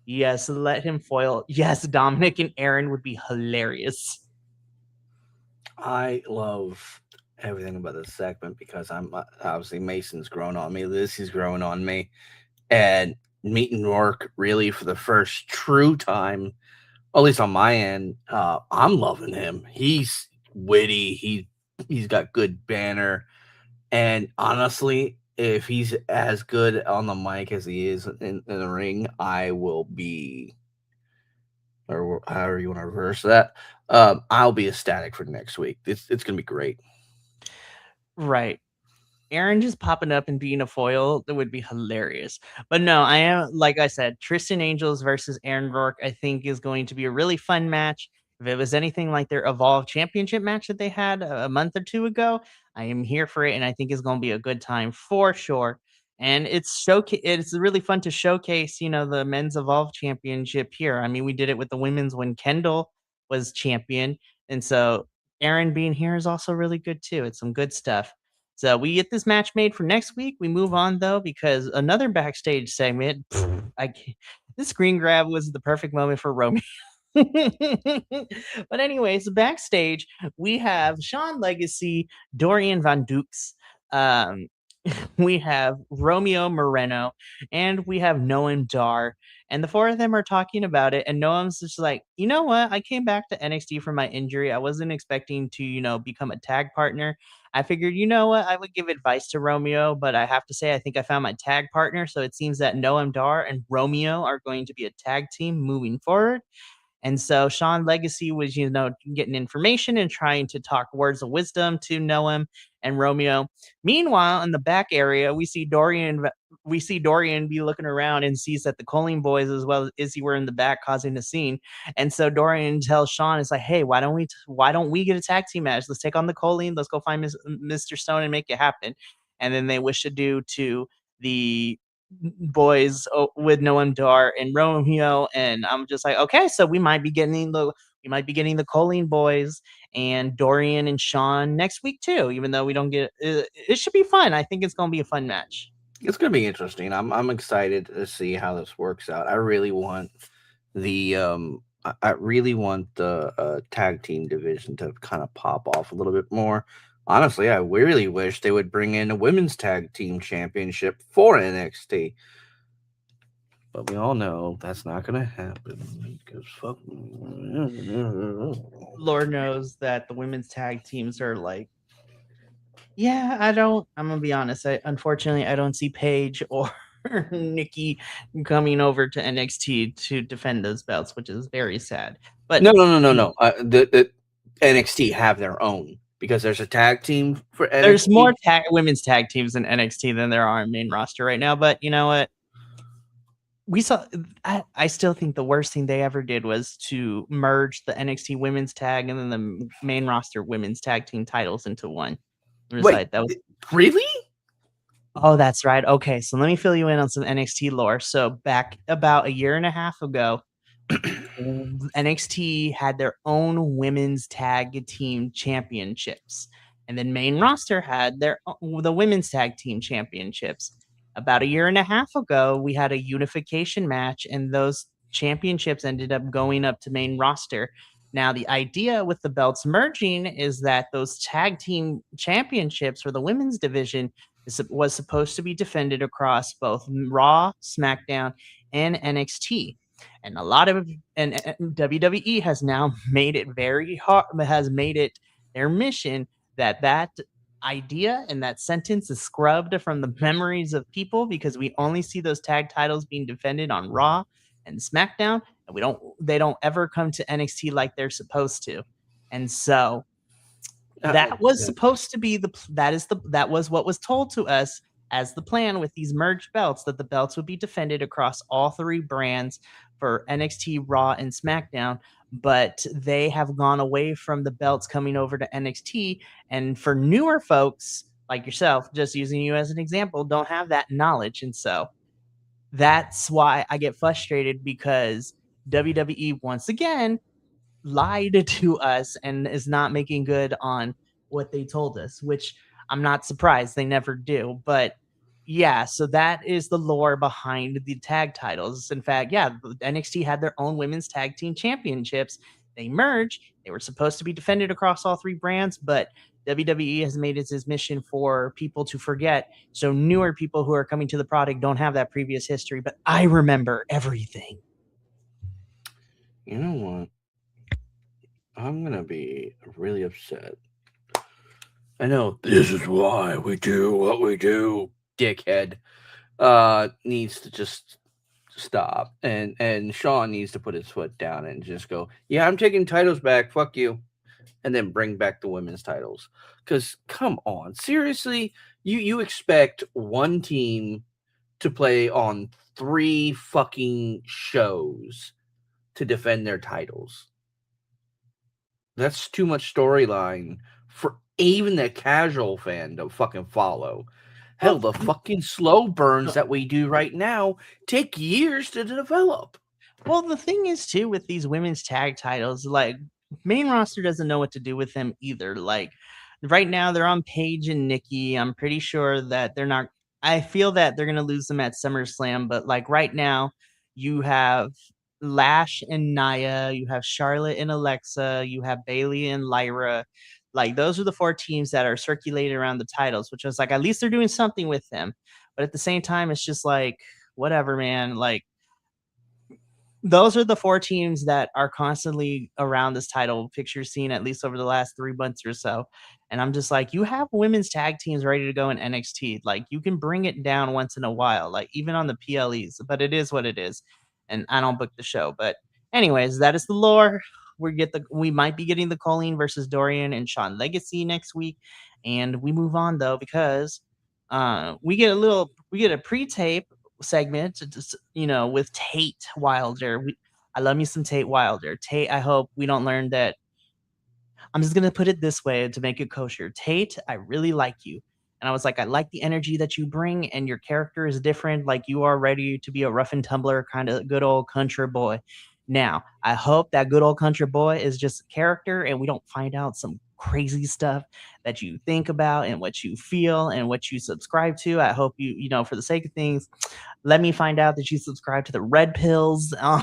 Yes, let him foil. Yes, Dominic and Aaron would be hilarious. I love everything about this segment because I'm obviously Mason's grown on me, Lizzie's grown on me, and meeting Rourke really for the first true time, at least on my end, I'm loving him. He's witty. He's got good banner, and honestly, if he's as good on the mic as he is in the ring, I will be, or however you want to reverse that. I'll be ecstatic for next week. It's gonna be great. Right. Aaron just popping up and being a foil, that would be hilarious. But no, I am, like I said, Tristan Angels versus Aaron Rourke, I think is going to be a really fun match. If it was anything like their Evolve Championship match that they had a month or two ago, I am here for it, and I think it's going to be a good time for sure. And it's really fun to showcase, the men's Evolve Championship here. I mean, we did it with the women's when Kendall was champion, and so Aaron being here is also really good too. It's some good stuff. So we get this match made for next week. We move on though because another backstage segment. This screen grab was the perfect moment for Romeo. But anyways, backstage we have Sean Legacy, Dorian Van Dukes, um, we have Romeo Moreno, and we have Noam Dar. And the four of them are talking about it. And Noam's just like, you know what? I came back to NXT from my injury. I wasn't expecting to, become a tag partner. I figured, you know what? I would give advice to Romeo, but I have to say, I think I found my tag partner. So it seems that Noam Dar and Romeo are going to be a tag team moving forward. And so Sean Legacy was, getting information and trying to talk words of wisdom to Noam and Romeo. Meanwhile, in the back area, we see Dorian be looking around and sees that the Colleen boys as well as Izzy were in the back causing a scene. And so Dorian tells Sean, it's like, hey, why don't we get a tag team match? Let's take on the Colleen. Let's go find Mr. Stone and make it happen. And then they wish to do to the boys with Noam Dar and Romeo, and I'm just like, okay, so we might be getting the Colleen boys and Dorian and Sean next week too. Even though we don't get, it should be fun. I think it's gonna be a fun match. It's gonna be interesting. I'm excited to see how this works out. I really want I really want the tag team division to kind of pop off a little bit more. Honestly, I really wish they would bring in a women's tag team championship for NXT. But we all know that's not gonna happen because fuck. Lord knows that the women's tag teams are like, yeah, I'm gonna be honest. Unfortunately, I don't see Paige or Nikki coming over to NXT to defend those belts, which is very sad. But No. The NXT have their own because there's a tag team for there's NXT. more women's tag teams in NXT than there are in main roster right now. But you know what? I still think the worst thing they ever did was to merge the NXT women's tag and then the main roster women's tag team titles into one. Wait, That was really? Oh, that's right. Okay, so let me fill you in on some NXT lore. So back about a year and a half ago, NXT had their own women's tag team championships, and then main roster had the women's tag team championships. About a year and a half ago, we had a unification match, and those championships ended up going up to main roster. Now, the idea with the belts merging is that those tag team championships for the women's division was supposed to be defended across both Raw, SmackDown, and NXT. And a lot of and WWE has now made it very hard, has made it their mission that idea and that sentence is scrubbed from the memories of people because we only see those tag titles being defended on Raw and SmackDown, and they don't ever come to NXT like they're supposed to. And so that was supposed to be that was what was told to us as the plan with these merged belts, that the belts would be defended across all three brands for NXT, Raw, and SmackDown. But they have gone away from the belts coming over to NXT. And for newer folks like yourself, just using you as an example, don't have that knowledge. And so that's why I get frustrated because WWE once again lied to us and is not making good on what they told us, which I'm not surprised they never do. But yeah, so that is the lore behind the tag titles. In fact, yeah, NXT had their own women's tag team championships. They merged. They were supposed to be defended across all three brands, but WWE has made it its mission for people to forget. So newer people who are coming to the product don't have that previous history, but I remember everything. You know what? I'm gonna be really upset. I know this is why we do what we do, dickhead. Needs to just stop, and Sean needs to put his foot down and just go, yeah, I'm taking titles back, fuck you, and then bring back the women's titles. Because come on, seriously, you expect one team to play on 3 fucking shows to defend their titles? That's too much storyline for even the casual fan to fucking follow. Hell, the fucking slow burns that we do right now take years to develop. Well, the thing is too with these women's tag titles, like main roster doesn't know what to do with them either. Like right now they're on Paige and Nikki. I'm pretty sure that they're not I feel that they're gonna lose them at SummerSlam, but like right now you have Lash and Naya, you have Charlotte and Alexa, you have Bailey and Lyra. Like those are the four teams that are circulating around the titles, which was like at least they're doing something with them. But at the same time, it's just like whatever, man. Like those are the four teams that are constantly around this title picture scene, at least over the last 3 months or so. And I'm just like, you have women's tag teams ready to go in NXT. Like, you can bring it down once in a while, like even on the PLEs, but it is what it is. And I don't book the show. But, anyways, that is the lore. We might be getting the Colleen versus Dorian and Sean Legacy next week. And we move on though, because we get a pre-tape segment, with Tate Wilder. I love me some Tate Wilder. Tate, I hope we don't learn that. I'm just gonna put it this way to make it kosher. Tate, I really like you. And I was like, I like the energy that you bring, and your character is different. Like you are ready to be a rough and tumbler kind of good old country boy. Now, I hope that good old country boy is just a character and we don't find out some crazy stuff that you think about and what you feel and what you subscribe to. I hope for the sake of things, let me find out that you subscribe to the red pills. I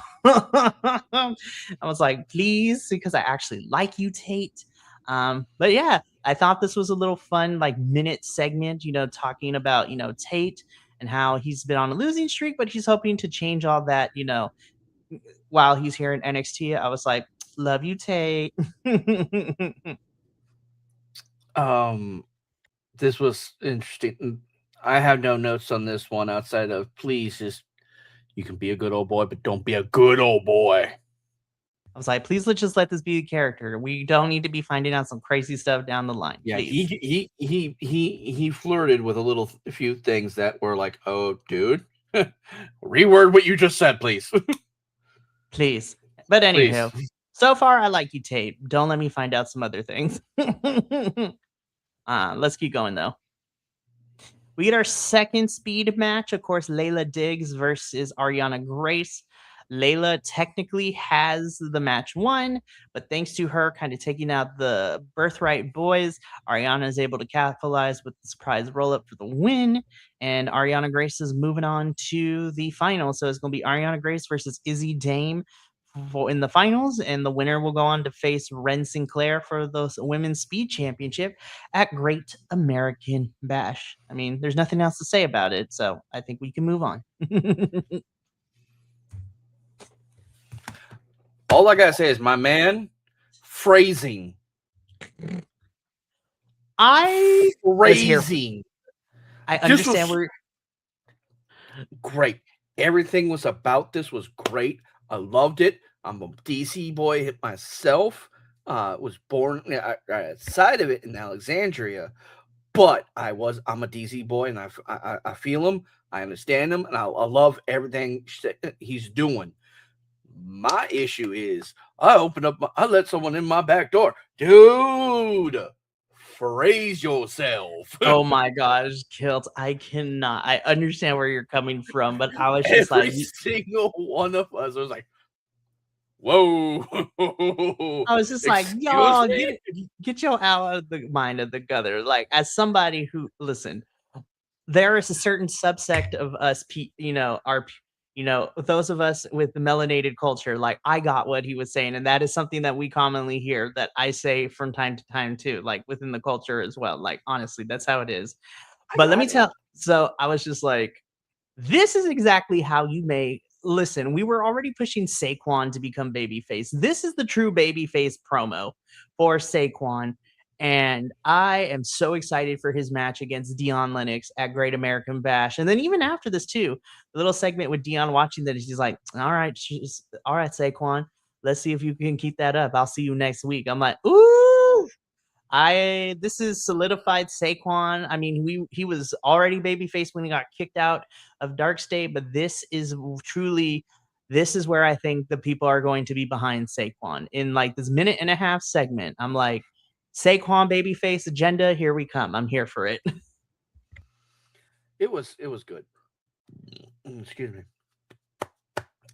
was like, please, because I actually like you, Tate. But yeah, I thought this was a little fun, like minute segment, talking about, Tate and how he's been on a losing streak, but he's hoping to change all that, while he's here in NXT. I was like, love you, Tate. This was interesting. I have no notes on this one outside of please just you can be a good old boy, but don't be a good old boy. I was like, please let's just let this be a character. We don't need to be finding out some crazy stuff down the line. Yeah, Please. he flirted with a few things that were like, oh, dude, reword what you just said, please. Please. But anywho, Please. so far I like you, Tate. Don't let me find out some other things. Let's keep going though. We get our second speed match. Of course, Layla Diggs versus Ariana Grace. Layla technically has the match won, but thanks to her kind of taking out the Birthright Boys, Ariana is able to capitalize with the surprise roll up for the win. And Ariana Grace is moving on to the final. So it's going to be Ariana Grace versus Izzy Dame in the finals, and the winner will go on to face Ren Sinclair for the Women's Speed Championship at Great American Bash. I mean, there's nothing else to say about it, so I think we can move on. All I gotta say is, my man, phrasing. Phrasing. I understand where. Great. Everything was about this was great. I loved it. I'm a DC boy myself. Was born outside of it in Alexandria, but I'm a DC boy, and I feel him. I understand him, and I love everything he's doing. My issue is I let someone in my back door, dude. Phrase yourself. Oh my gosh, Kilt, I cannot. I understand where you're coming from, but I was just Every like, single one of us was like, whoa. I was just like, y'all, get your out of the mind of the gutter. Like, as somebody who, listen, there is a certain subsect of us, those of us with the melanated culture. Like, I got what he was saying, and that is something that we commonly hear that I say from time to time too, like within the culture as well. Like, honestly, that's how it is. But let me tell. So I was just like, this is exactly how you may listen. We were already pushing Saquon to become babyface. This is the true babyface promo for Saquon. And I am so excited for his match against Dion Lennox at Great American Bash. And then even after this, too, the little segment with Dion watching that, he's like, all right, Saquon, let's see if you can keep that up. I'll see you next week. I'm like, ooh, this is solidified Saquon. I mean, he was already babyface when he got kicked out of Dark State, but this is where I think the people are going to be behind Saquon in like this minute and a half segment. I'm like, Saquon babyface agenda, here we come. I'm here for it. It was good. Excuse me.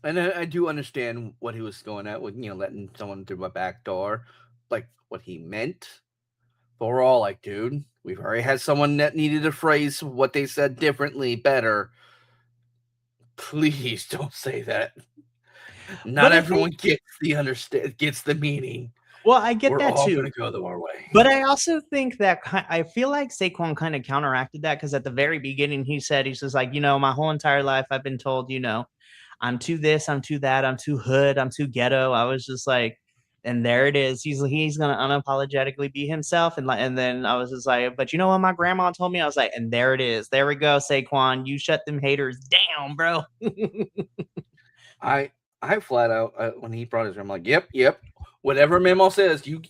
And I do understand what he was going at with, letting someone through my back door, like what he meant. But we're all like, dude, we've already had someone that needed to phrase what they said differently, better. Please don't say that. Not But I think, everyone gets the meaning. well, I get We're that all too. gonna go our way. But I also think that I feel like Saquon kind of counteracted that because at the very beginning he said he's just like, my whole entire life I've been told, I'm too this, I'm too that, I'm too hood, I'm too ghetto. I was just like, and there it is. He's gonna unapologetically be himself, and then I was just like, but you know what my grandma told me? I was like, and there it is. There we go, Saquon. You shut them haters down, bro. I I flat out when he brought his, I'm like, yep. Whatever Memo says, you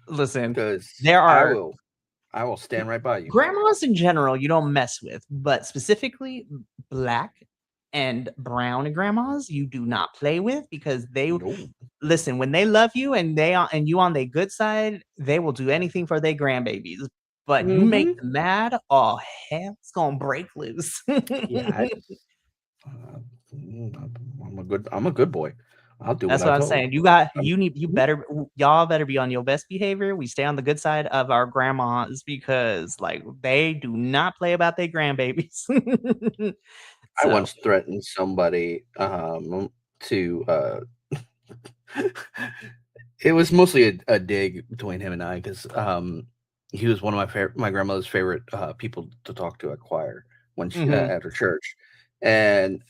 Listen, because there I are will I will stand right by you. grandmas in general you don't mess with, but specifically black and brown grandmas you do not play with because they No. listen when they love you and and you on their good side, they will do anything for their grandbabies. But you make Mm-hmm. them mad, oh hell, it's gonna break loose. Yeah, uh, I'm a good boy. I'll do what That's I what I'm told. saying. I'm, Y'all better be on your best behavior. We stay on the good side of our grandmas because like they do not play about their grandbabies. I So once threatened somebody to it was mostly a dig between him and I because he was one of my grandmother's favorite people to talk to at choir when mhm. at her church, and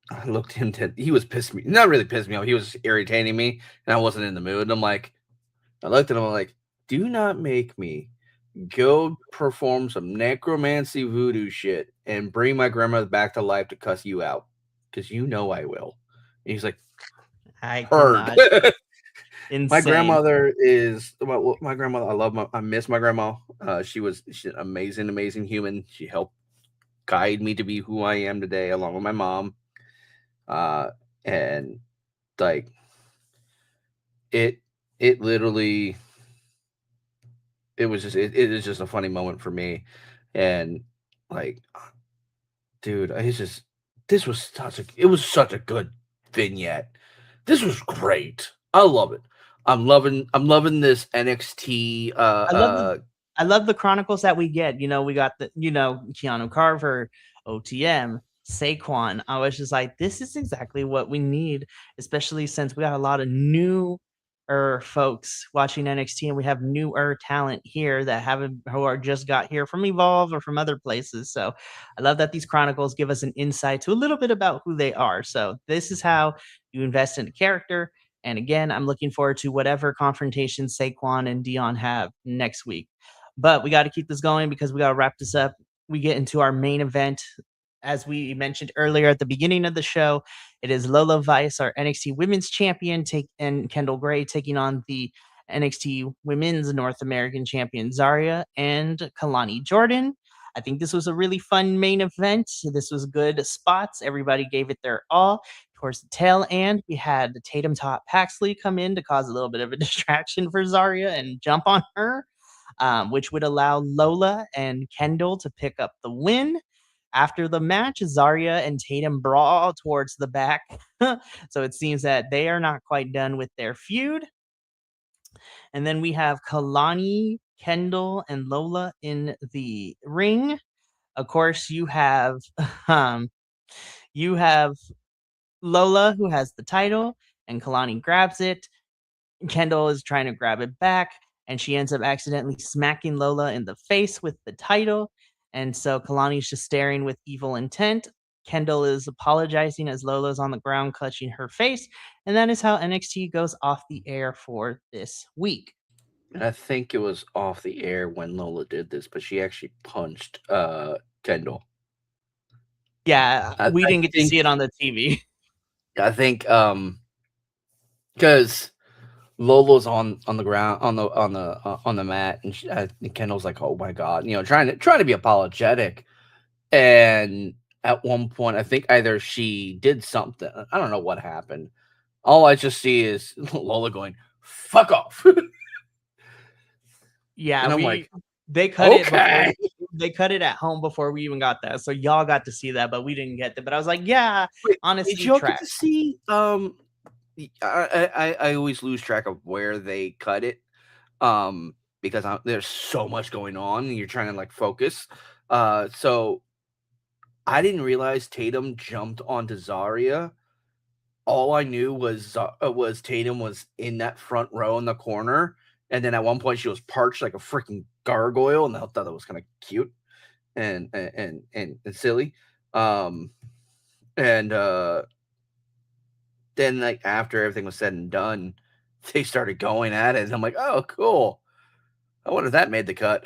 I looked him to he was pissed me not really pissed me off, he was irritating me and I wasn't in the mood. And I'm like, I looked at him, I'm like, do not make me go perform some necromancy voodoo shit and bring my grandmother back to life to cuss you out because you know I will. And he's like, I heard. cannot. My Insane. grandmother is my grandmother. I miss my grandma. She's an amazing human. She helped guide me to be who I am today, along with my mom. Uh, and like it, it literally, it is just a funny moment for me. And like, dude, it's just it was such a good vignette. This was great. I love it. I'm loving this NXT I love the I love the chronicles that we get. We got Keanu Carver, OTM, Saquon. I was just like, this is exactly what we need, especially since we got a lot of new folks watching NXT and we have newer talent here that haven't who are just got here from Evolve or from other places. So I love that these chronicles give us an insight to a little bit about who they are. So this is how you invest in a character. And again, I'm looking forward to whatever confrontations Saquon and Dion have next week. But we got to keep this going because we got to wrap this up. We get into our main event. As we mentioned earlier at the beginning of the show, it is Lola Vice, our NXT Women's Champion, and Kendall Gray taking on the NXT Women's North American Champion Zarya and Kalani Jordan. I think this was a really fun main event. This was good spots. Everybody gave it their all. Towards the tail end, we had the Tatum Tot Paxley come in to cause a little bit of a distraction for Zarya and jump on her, which would allow Lola and Kendall to pick up the win. After the match, Zarya and Tatum brawl towards the back. So it seems that they are not quite done with their feud. And then we have Kalani, Kendall, and Lola in the ring. Of course, um, you have Lola who has the title, and Kalani grabs it. Kendall is trying to grab it back, and she ends up accidentally smacking Lola in the face with the title. And so Kalani's just staring with evil intent. Kendall is apologizing as Lola's on the ground clutching her face. And that is how NXT goes off the air for this week. I think it was off the air when Lola did this, but she actually punched Kendall. Yeah, I, we I didn't get to think see it on the TV. I think because Lola's on the ground on the mat, and Kendall's like, "Oh my god," trying to be apologetic. And at one point, I think either she did something. I don't know what happened. All I just see is Lola going, "Fuck off," Yeah, and I'm we like, they cut it before "Okay." they cut it at home before we even got that. So y'all got to see that, but we didn't get that. But I was like, yeah, Wait, did honestly, y'all get to tracks. see? I always lose track of where they cut it. Because there's so much going on, and you're trying to like focus. So I didn't realize Tatum jumped onto Zarya all I knew was Tatum was in that front row in the corner, and then at one point she was parched like a freaking gargoyle, and I thought that was kind of cute and silly. Um, and then like after everything was said and done, they started going at it, and I'm like, oh, cool. I wonder if that made the cut.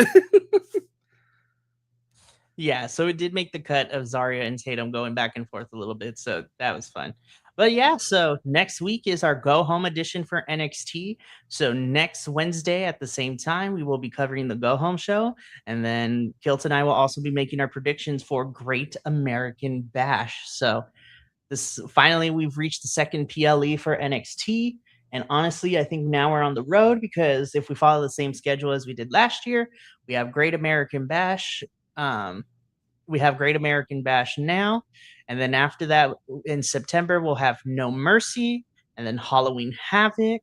Yeah, so it did make the cut of Zarya and Tatum going back and forth a little bit, so that was fun. But yeah, so next week is our go home edition for NXT. So next Wednesday at the same time, we will be covering the go home show. And then Kilt and I will also be making our predictions for Great American Bash. So this finally we've reached the second PLE for NXT. And honestly, I think now we're on the road because if we follow the same schedule as we did last year, we have Great American Bash. We have Great American Bash now. And then after that, in September, we'll have No Mercy and then Halloween Havoc.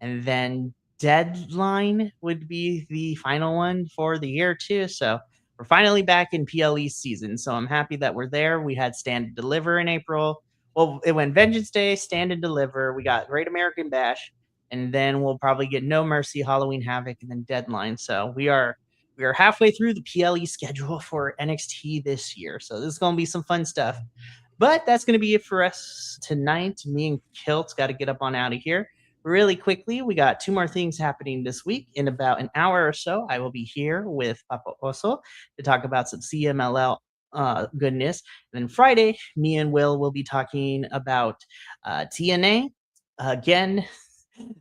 And then Deadline would be the final one for the year, too. So we're finally back in PLE season. So I'm happy that we're there. We had Stand and Deliver in April. Well, it went Vengeance Day, Stand and Deliver. We got Great American Bash. And then we'll probably get No Mercy, Halloween Havoc, and then Deadline. So we are halfway through the PLE schedule for NXT this year. So this is going to be some fun stuff. But that's going to be it for us tonight. Me and Kilt's got to get up on out of here. Really quickly, we got two more things happening this week. In about an hour or so, I will be here with Papa Oso to talk about some CMLL goodness. And then Friday, me and Will be talking about TNA. Again,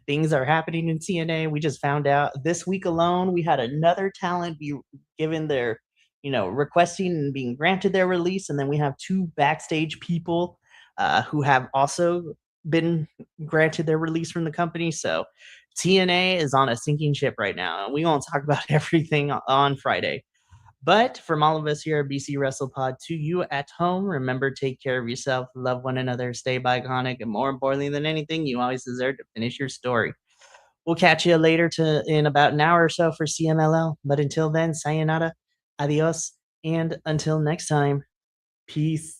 things are happening in TNA. We just found out this week alone, we had another talent be given their, requesting and being granted their release. And then we have two backstage people who have also been granted their release from the company. So TNA is on a sinking ship right now. And we won't talk about everything on Friday. But from all of us here at BC Wrestle Pod to you at home, remember, take care of yourself, love one another, stay iconic, and more importantly than anything, you always deserve to finish your story. We'll catch you later in about an hour or so for CMLL. But until then, sayonara, adios, and until next time, peace.